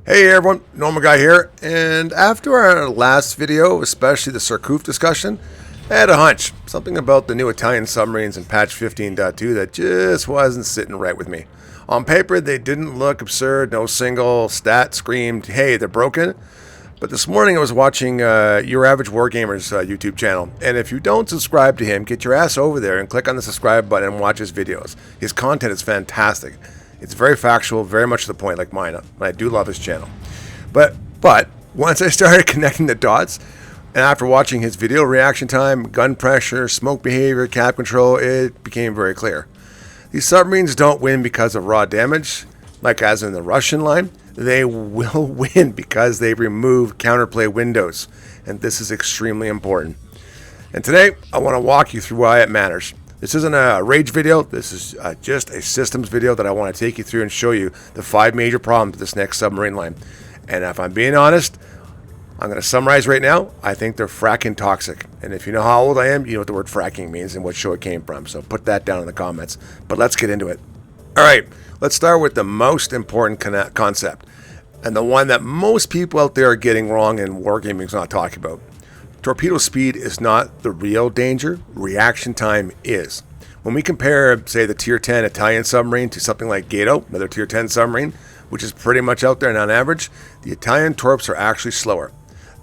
Hey everyone, Normal Guy here, and after our last video, especially the Surcouf discussion, I had a hunch. Something about the new Italian submarines in patch 15.2 that just wasn't sitting right with me. On paper, they didn't look absurd, no single stat screamed, hey, they're broken. But this morning I was watching Your Average Wargamer's YouTube channel, and if you don't subscribe to him, get your ass over there and click on the subscribe button and watch his videos. His content is fantastic. It's very factual, very much to the point like mine. I do love his channel. But once I started connecting the dots, and after watching his video, reaction time, gun pressure, smoke behavior, cap control, it became very clear. These submarines don't win because of raw damage, like as in the Russian line. They will win because they remove counterplay windows, and this is extremely important. And today, I want to walk you through why it matters. This isn't a rage video, this is just a systems video that I want to take you through and show you the 5 major problems with this next submarine line. And if I'm being honest, I'm going to summarize right now. I think they're fracking toxic. And if you know how old I am, you know what the word fracking means and what show it came from. So put that down in the comments. But let's get into it. Alright, let's start with the most important concept. And the one that most people out there are getting wrong and wargaming is not talking about. Torpedo speed is not the real danger, reaction time is. When we compare, say, the Tier 10 Italian submarine to something like Gato, another Tier 10 submarine, which is pretty much out there and on average, the Italian torps are actually slower.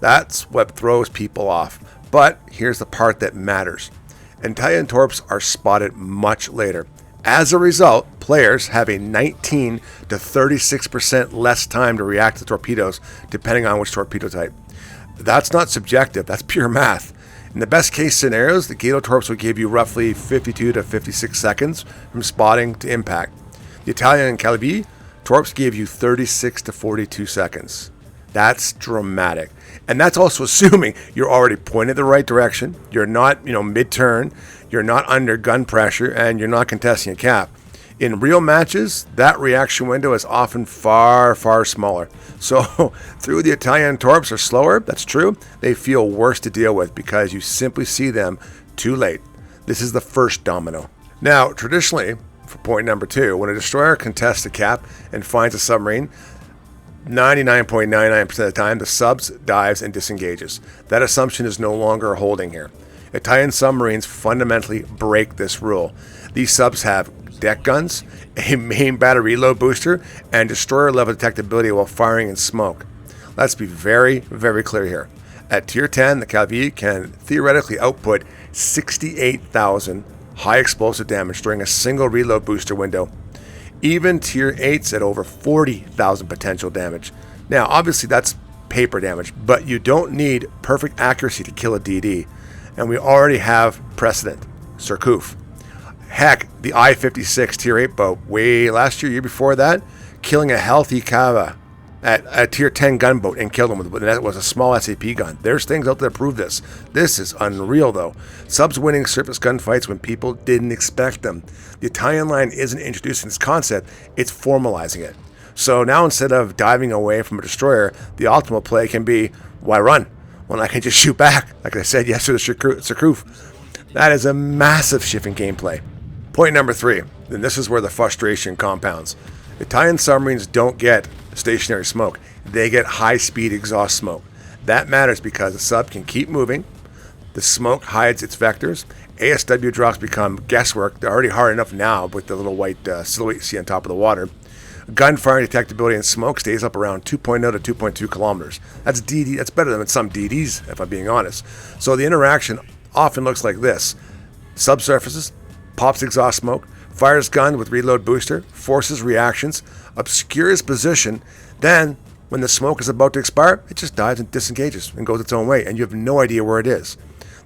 That's what throws people off. But here's the part that matters. Italian torps are spotted much later. As a result, players have a 19 to 36% less time to react to torpedoes, depending on which torpedo type. That's not subjective, that's pure math. In the best case scenarios, the Gato torps will give you roughly 52 to 56 seconds from spotting to impact. The Italian Calibi torps give you 36 to 42 seconds. That's dramatic. And that's also assuming you're already pointed the right direction, you're not, mid-turn, you're not under gun pressure, and you're not contesting a cap. In real matches, that reaction window is often far, far smaller. So, through the Italian torps are slower, that's true, they feel worse to deal with because you simply see them too late. This is the first domino. Now, traditionally, for point number 2, when a destroyer contests a cap and finds a submarine, 99.99% of the time, the subs dives and disengages. That assumption is no longer holding here. Italian submarines fundamentally break this rule. These subs have deck guns, a main battery reload booster, and destroyer level detectability while firing in smoke. Let's be very, very clear here. At Tier 10, the Calibi can theoretically output 68,000 high explosive damage during a single reload booster window. Even Tier 8's at over 40,000 potential damage. Now, obviously that's paper damage, but you don't need perfect accuracy to kill a DD. And we already have precedent. Surcouf. Heck, the I-56 Tier 8 boat, last year before that, killing a healthy Cava at a Tier 10 gunboat and killed him with that was a small SAP gun. There's things out there that prove this. This is unreal, though. Subs winning surface gunfights when people didn't expect them. The Italian line isn't introducing this concept, it's formalizing it. So now instead of diving away from a destroyer, the optimal play can be, why run? When I can just shoot back, like I said yesterday, Surcouf. That is a massive shift in gameplay. Point number 3, and this is where the frustration compounds. Italian submarines don't get stationary smoke. They get high-speed exhaust smoke. That matters because the sub can keep moving. The smoke hides its vectors. ASW drops become guesswork. They're already hard enough now with the little white silhouette you see on top of the water. Gunfire detectability and smoke stays up around 2.0 to 2.2 kilometers. That's DD. That's better than some DDs, if I'm being honest. So the interaction often looks like this. Subsurfaces, pops exhaust smoke, fires gun with reload booster, forces reactions, obscures position, then when the smoke is about to expire, it just dives and disengages and goes its own way, and you have no idea where it is.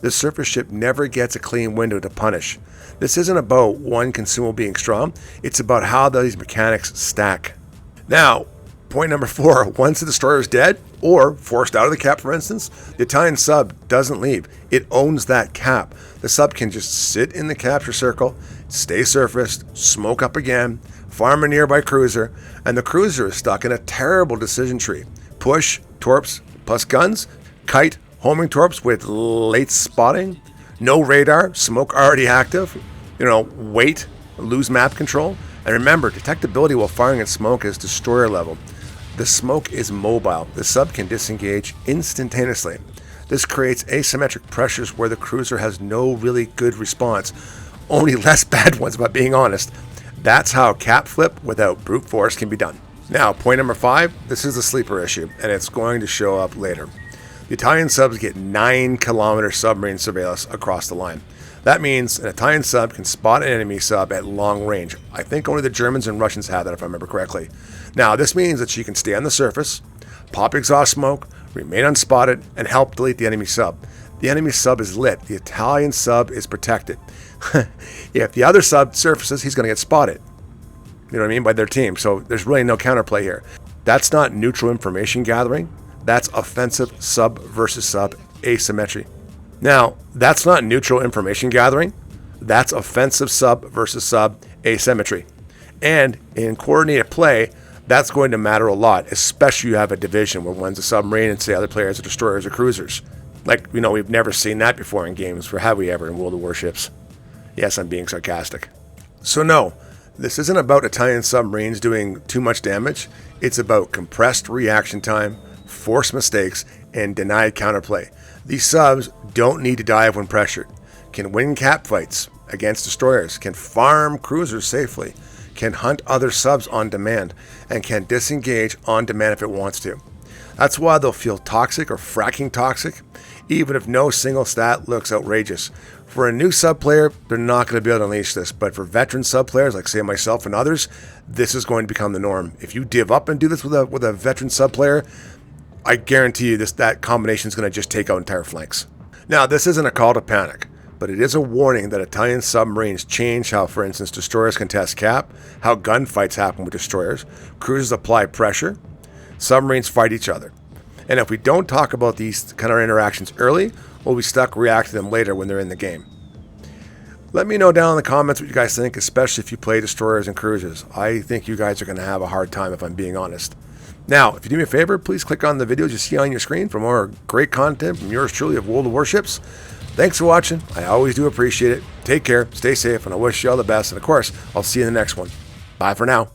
The surface ship never gets a clean window to punish. This isn't about one consumable being strong, it's about how these mechanics stack. Now, point number 4, once the destroyer is dead, or forced out of the cap for instance, the Italian sub doesn't leave. It owns that cap. The sub can just sit in the capture circle, stay surfaced, smoke up again, farm a nearby cruiser, and the cruiser is stuck in a terrible decision tree. Push, torps, plus guns, kite, homing torps with late spotting, no radar, smoke already active, wait, lose map control, and remember, detectability while firing in smoke is destroyer level. The smoke is mobile. The sub can disengage instantaneously. This creates asymmetric pressures where the cruiser has no really good response. Only less bad ones, but being honest. That's how cap flip without brute force can be done. Now, point number 5, this is a sleeper issue, and it's going to show up later. The Italian subs get 9-kilometer submarine surveillance across the line. That means an Italian sub can spot an enemy sub at long range. I think only the Germans and Russians have that, if I remember correctly. Now, this means that she can stay on the surface, pop exhaust smoke, remain unspotted, and help delete the enemy sub. The enemy sub is lit. The Italian sub is protected. If the other sub surfaces, he's going to get spotted. You know what I mean? By their team. So there's really no counterplay here. That's not neutral information gathering. That's offensive sub versus sub asymmetry. Now, that's not neutral information gathering. That's offensive sub versus sub asymmetry. And in coordinated play, that's going to matter a lot, especially if you have a division where one's a submarine and say other players are destroyers or cruisers. Like, you know, we've never seen that before in games, or have we ever in World of Warships? Yes, I'm being sarcastic. So no, this isn't about Italian submarines doing too much damage. It's about compressed reaction time, forced mistakes, and denied counterplay. These subs don't need to dive when pressured, can win cap fights against destroyers, can farm cruisers safely, can hunt other subs on demand, and can disengage on demand if it wants to. That's why they'll feel toxic or fracking toxic, even if no single stat looks outrageous. For a new sub player, they're not going to be able to unleash this, but for veteran sub players like say myself and others, this is going to become the norm. If you div up and do this with a veteran sub player, I guarantee you that combination is going to just take out entire flanks. Now, this isn't a call to panic, but it is a warning that Italian submarines change how, for instance, destroyers contest cap, how gunfights happen with destroyers, cruisers apply pressure, submarines fight each other. And if we don't talk about these kind of interactions early, we'll be stuck reacting to them later when they're in the game. Let me know down in the comments what you guys think, especially if you play destroyers and cruisers. I think you guys are going to have a hard time if I'm being honest. Now, if you do me a favor, please click on the videos you see on your screen for more great content from yours truly of World of Warships. Thanks for watching. I always do appreciate it. Take care, stay safe, and I wish you all the best. And of course, I'll see you in the next one. Bye for now.